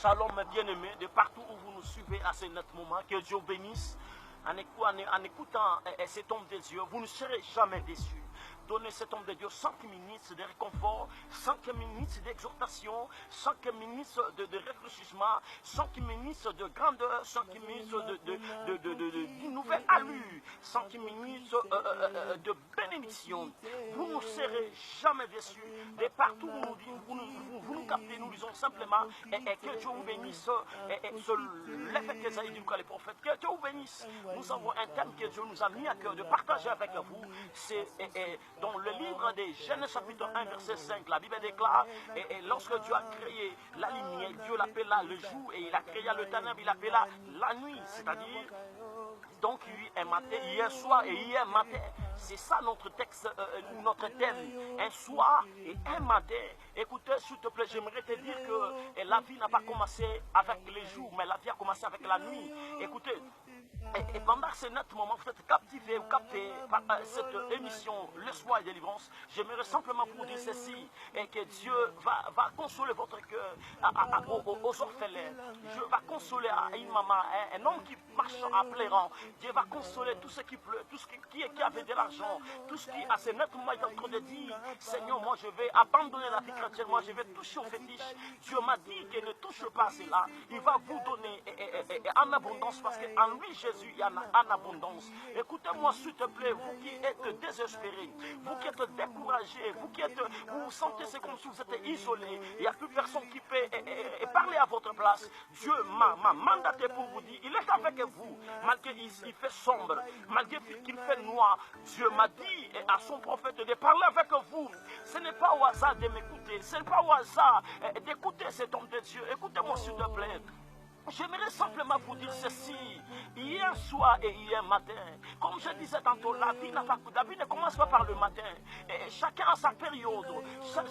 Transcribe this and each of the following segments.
Shalom, mes bien-aimés, de partout où vous nous suivez à ce net moment, que Dieu vous bénisse. En écoutant cet homme de Dieu, vous ne serez jamais déçus. Donnez cet homme de Dieu 5 minutes de réconfort, 5 minutes d'exhortation, 5 minutes de réfléchissement, 5 minutes de grandeur, 5 minutes d'une nouvelle allure, 5 minutes de bénédiction. Vous ne serez jamais déçus. De partout où vous nous captez, nous disons simplement que Dieu vous bénisse. L'effet qu'Esaïe dit les prophètes, que Dieu vous bénisse. Nous avons un thème que Dieu nous a mis à cœur de partager avec vous. C'est dans le livre des Genèse chapitre 1 verset 5, la Bible déclare, et lorsque Dieu a créé la lumière, Dieu l'appela le jour, et il a créé le ténèbre, il l'appela la nuit, c'est-à-dire, donc hier soir et hier matin. C'est ça notre texte, notre thème, un soir et un matin. Écoutez, s'il te plaît, j'aimerais te dire que la vie n'a pas commencé avec les jours, mais la vie a commencé avec la nuit. Écoutez, et pendant ce net moment, vous êtes captivé ou capté par cette émission, l'espoir et délivrance, j'aimerais simplement vous dire ceci, et que Dieu va consoler votre cœur aux orphelins. Dieu va consoler à une maman, un homme qui marche en pleurant. Dieu va consoler tous ceux qui pleurent, tous ceux qui avaient de l'argent, tous ceux qui, à ce net moment, est en train de dire, Seigneur, moi je vais abandonner la vie chrétienne, moi je vais toucher au fétiche. Dieu m'a dit qu'il ne touche pas à cela. Il va vous donner en abondance, parce qu'en lui, Jésus, il y en a en abondance. Écoutez-moi s'il te plaît, vous qui êtes désespérés, vous qui êtes découragés, vous vous sentez c'est comme si vous êtes isolés, il n'y a plus personne qui peut parler à votre place. Dieu m'a mandaté pour vous dire, il est avec vous, malgré qu'il fait sombre, malgré qu'il fait noir. Dieu m'a dit à son prophète de parler avec vous. Ce n'est pas au hasard de m'écouter, ce n'est pas au hasard d'écouter cet homme de Dieu. Écoutez-moi s'il te plaît. J'aimerais simplement vous dire ceci, hier soir et hier matin, comme je disais tantôt, la vie ne commence pas par le matin, et chacun a sa période,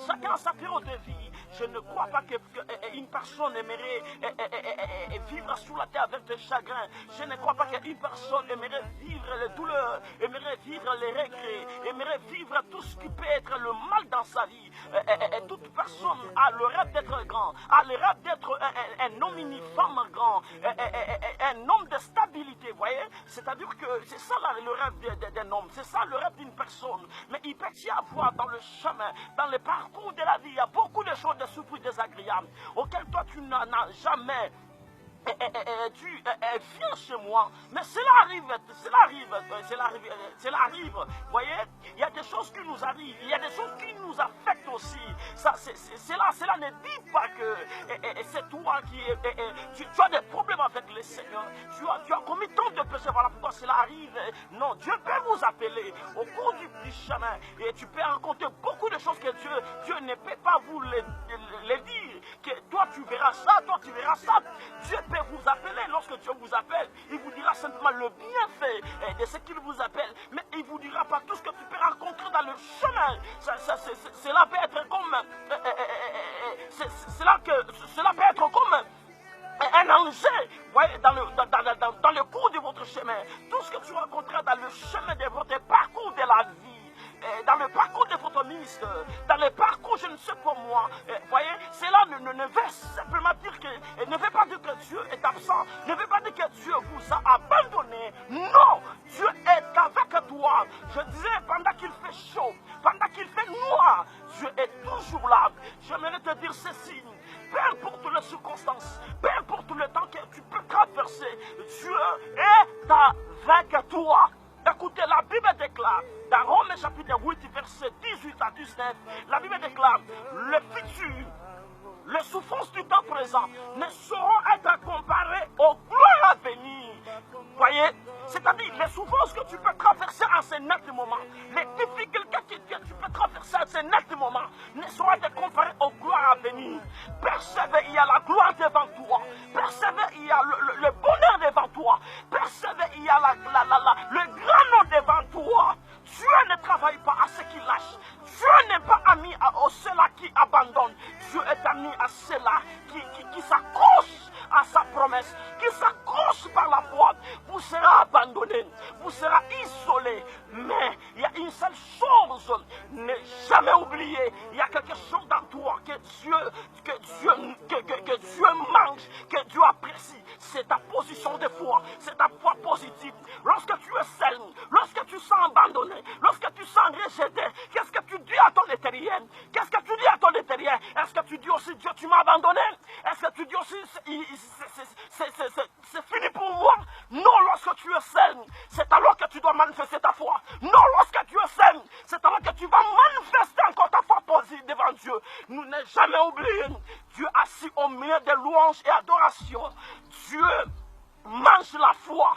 chacun a sa période de vie. Je ne crois pas qu'une personne aimerait vivre sous la terre avec des chagrins. Je ne crois pas qu'une personne aimerait vivre les douleurs, aimerait vivre les regrets, aimerait vivre tout ce qui peut être le mal dans sa vie. Et toute personne a le rêve d'être grand, a le rêve d'être un homme femme grand, un homme de stabilité, vous voyez. C'est-à-dire que c'est ça le rêve d'un homme, c'est ça le rêve d'une personne. Mais il peut y avoir dans le chemin, dans le parcours de la vie, il y a beaucoup de choses, de souffrances désagréables auxquelles toi tu n'as jamais viens chez moi, mais cela arrive, vous voyez, il y a des choses qui nous arrivent, il y a des choses qui nous affectent aussi. Cela ne dit pas que c'est toi qui tu as des problèmes avec le Seigneur, tu as commis tant de péchés, voilà pourquoi cela arrive. Non, Dieu peut vous appeler au cours du chemin, et tu peux rencontrer beaucoup de choses que Dieu ne peut pas vous les dire, que toi tu verras ça, toi tu verras ça. Dieu peut vous appeler. Lorsque Dieu vous appelle, il vous dira simplement le bienfait de ce qu'il vous appelle, mais il ne vous dira pas tout ce que tu peux rencontrer dans le chemin. Cela peut être comme cela peut être comme un enjeu, voyez, dans le cours de votre chemin. Tout ce que tu rencontreras dans le chemin de votre parcours de la vie, dans le parcours de votre ministre, dans le parcours, je ne sais pas moi, voyez, cela ne veut simplement dire que, ne veut pas dire que Dieu est absent, ne veut pas dire que Dieu vous a abandonné. Non, Dieu est avec toi. Je disais, pendant qu'il fait chaud, pendant qu'il fait noir, Dieu est toujours là. J'aimerais te dire ceci, peu importe les circonstances, peu importe le temps que tu peux traverser, Dieu est avec toi. Écoutez, la Bible déclare, dans Romains chapitre 8, verset 18 à 19, la Bible déclare, le futur, les souffrances du temps présent ne sauront être comparées aux gloires à venir. Voyez, c'est-à-dire les souffrances que tu peux traverser en ce net moment, les difficultés que tu peux traverser en ce net moment, ne sauront être comparées aux gloires à venir. Persévère, il y a la gloire devant toi. Persévère, il y a le bonheur devant toi. Persévère, il y a le grand nom devant toi. Dieu ne travaille pas à ceux qui lâchent. Dieu n'est pas ami à ceux-là qui abandonnent. Dieu est ami à ceux-là qui s'accrochent à sa promesse, qui s'accrochent par la foi. Vous serez abandonné, vous serez isolé. Mais il y a une seule chose, ne jamais oublier, il y a quelque chose dans toi que Dieu mange, que Dieu apprécie. C'est ta position de foi, c'est ta foi positive. Lorsque tu es seul, lorsque tu sens abandonné, lorsque tu sens rejeté, qu'est-ce que tu dis à ton intérieur? Qu'est-ce que tu dis à ton intérieur? Est-ce que tu dis aussi, Dieu, tu m'as abandonné? Est-ce que tu dis aussi, c'est fini pour moi? Non, lorsque tu es seul, c'est alors que tu dois manifester ta foi. Non, lorsque tu es seul, c'est alors que tu vas manifester encore ta foi positive devant Dieu. Nous n'avons jamais oublié, Dieu assis au milieu des louanges et adorations. Dieu mange la foi.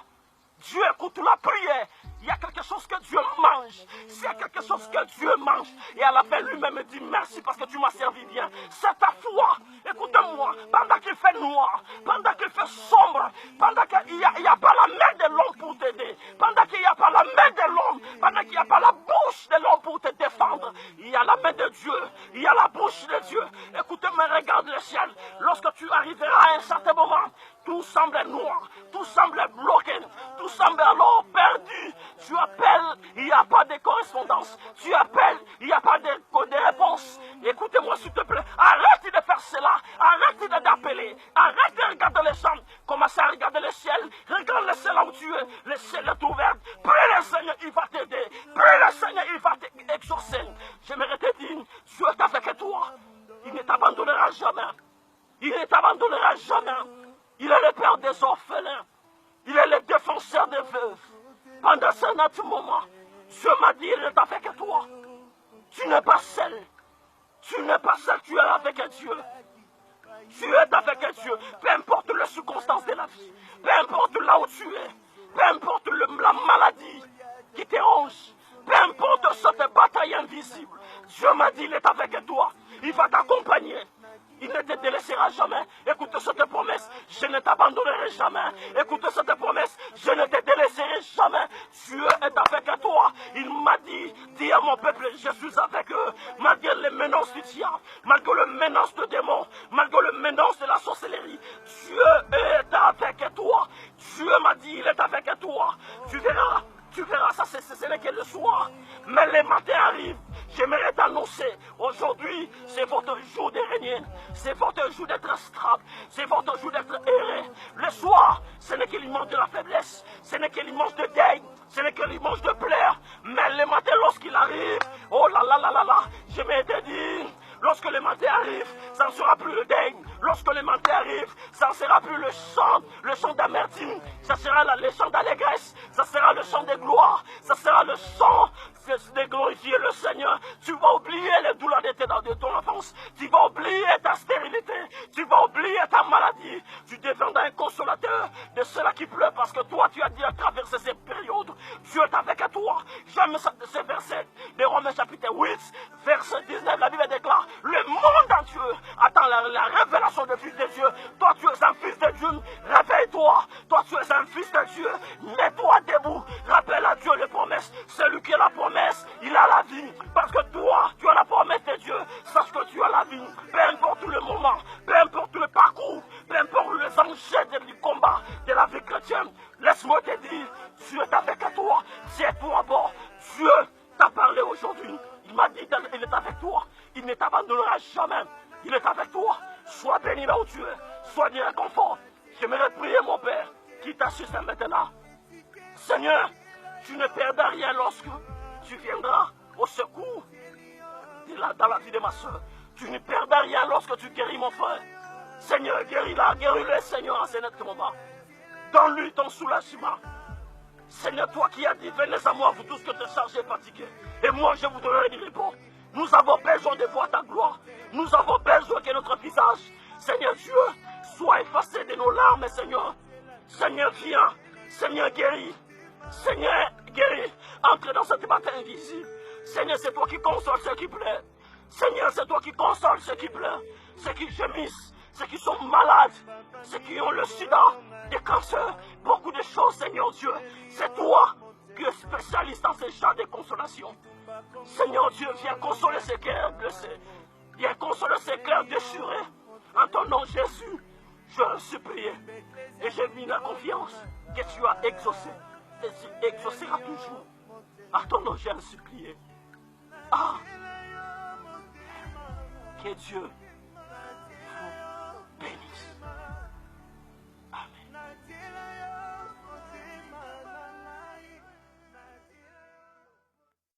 Dieu écoute la prière. Il y a quelque chose que Dieu mange. S'il y a quelque chose que Dieu mange, et à la fin lui-même dit merci parce que tu m'as servi bien. C'est ta foi. Écoute-moi, pendant qu'il fait noir, pendant qu'il fait sombre, pendant qu'il n'y a pas la main de l'homme pour t'aider, pendant qu'il n'y a pas la main de l'homme, pendant qu'il n'y a pas la bouche de l'homme pour te défendre, il y a la main de Dieu, il y a la bouche de Dieu. Écoute-moi, regarde le ciel. Lorsque tu arriveras à un certain moment, tout semble noir, tout semble bloqué, tout semble alors perdu. Tu appelles, il n'y a pas de correspondance. Tu appelles, il n'y a pas de réponse. Écoutez-moi s'il te plaît, arrête de faire cela, arrête d'appeler, arrête de regarder les gens, commence à regarder le ciel, regarde le ciel là où tu es, le ciel est ouvert, prie le Seigneur, il va t'aider, prie le Seigneur, il va t'exaucer. J'aimerais te dire, Dieu est avec toi, il ne t'abandonnera jamais, il ne t'abandonnera jamais. Il est le père des orphelins. Il est le défenseur des veuves. Pendant ce moment, Dieu m'a dit, il est avec toi. Tu n'es pas seul. Tu n'es pas seul, tu es avec Dieu. Tu es avec Dieu. Peu importe les circonstances de la vie. Peu importe là où tu es. Peu importe la maladie qui te ronge. Peu importe cette bataille invisible. Dieu m'a dit, il est avec toi. Il va t'accompagner. Il ne te délaissera jamais. Écoute cette promesse, je ne t'abandonnerai jamais. Écoute cette promesse, je ne te délaisserai jamais. Dieu est avec toi. Il m'a dit, dis à mon peuple, je suis avec eux. Malgré les menaces du diable, malgré les menaces de démons, malgré les menaces de la sorcellerie, Dieu est avec toi. Dieu m'a dit, il est avec toi. Tu verras, ça ce n'est que le soir. Mais les matins arrivent. J'aimerais t'annoncer, aujourd'hui, c'est votre jour de régner. C'est votre jour d'être stable. C'est votre jour d'être erré. Le soir, ce n'est que l'image de la faiblesse. Ce n'est que l'image de deuil. Ce n'est que l'image de pleurs. Mais le matin, lorsqu'il arrive, oh là là là là là, j'aimerais te dire, lorsque le matin arrive, ça ne sera plus le deuil. Lorsque le matin arrive, ça ne sera plus le chant d'amertume. Ça sera le chant d'allégresse. Ça sera le chant de gloire. Ça sera le chant de glorifier le Seigneur. Tu vas oublier les douleurs de ton enfance. Tu vas oublier ta stérilité. Tu vas oublier ta maladie. Tu deviendras un consolateur de ceux-là qui pleurent parce que toi, tu as dit à traverser ces périodes. Dieu est avec toi. J'aime ce verset de Romains chapitre 8, verset 19. La Bible déclare, le monde entier attend la révélation du Fils de Dieu. Toi, tu es un fils de Dieu. Réveille-toi. Toi, tu es un fils de Dieu. Mets-toi debout. Rappelle à Dieu les promesses. Celui qui a la promesse, il a la vie. Parce que toi, tu as la promesse de Dieu. Sache que tu as la vie. Peu importe le moment, peu importe le parcours, peu importe les enjeux du combat de la vie chrétienne. Laisse-moi te dire, Dieu est avec toi. Tiens-toi à bord. Dieu t'a parlé aujourd'hui. Il m'a dit qu'il est avec toi. Il ne t'abandonnera jamais. Il est avec toi. Sois béni là où tu es. Sois du réconfort. J'aimerais prier mon Père qui t'assiste maintenant. Seigneur, tu ne perdras rien lorsque tu viendras au secours dans la vie de ma soeur. Tu ne perdras rien lorsque tu guéris mon frère. Seigneur, guéris-la, guéris-le, Seigneur, en ce moment. Donne-lui ton soulagement. Seigneur, toi qui as dit, venez à moi, vous tous que te chargez et fatigués, et moi je vous donnerai du repos. Nous avons besoin de voir ta gloire. Nous avons besoin que notre visage, Seigneur Dieu, soit effacé de nos larmes, Seigneur. Seigneur, viens. Seigneur, guéris. Seigneur, guéris. Entre dans cette bataille invisible. Seigneur, c'est toi qui consoles ceux qui pleurent. Seigneur, c'est toi qui consoles ceux qui pleurent. Ceux qui gémissent. Ceux qui sont malades. Ceux qui ont le sida, des cancers. Beaucoup de choses, Seigneur Dieu. C'est toi qui es spécialiste dans ces genres de consolation. Seigneur Dieu, viens consoler ces cœurs blessés. Viens consoler ces cœurs déchirés. En ton nom, Jésus, je supplie. Et j'ai mis la confiance que tu as exaucé. Et tu exauceras toujours. À ton nom, j'ai supplié. Ah! Que Dieu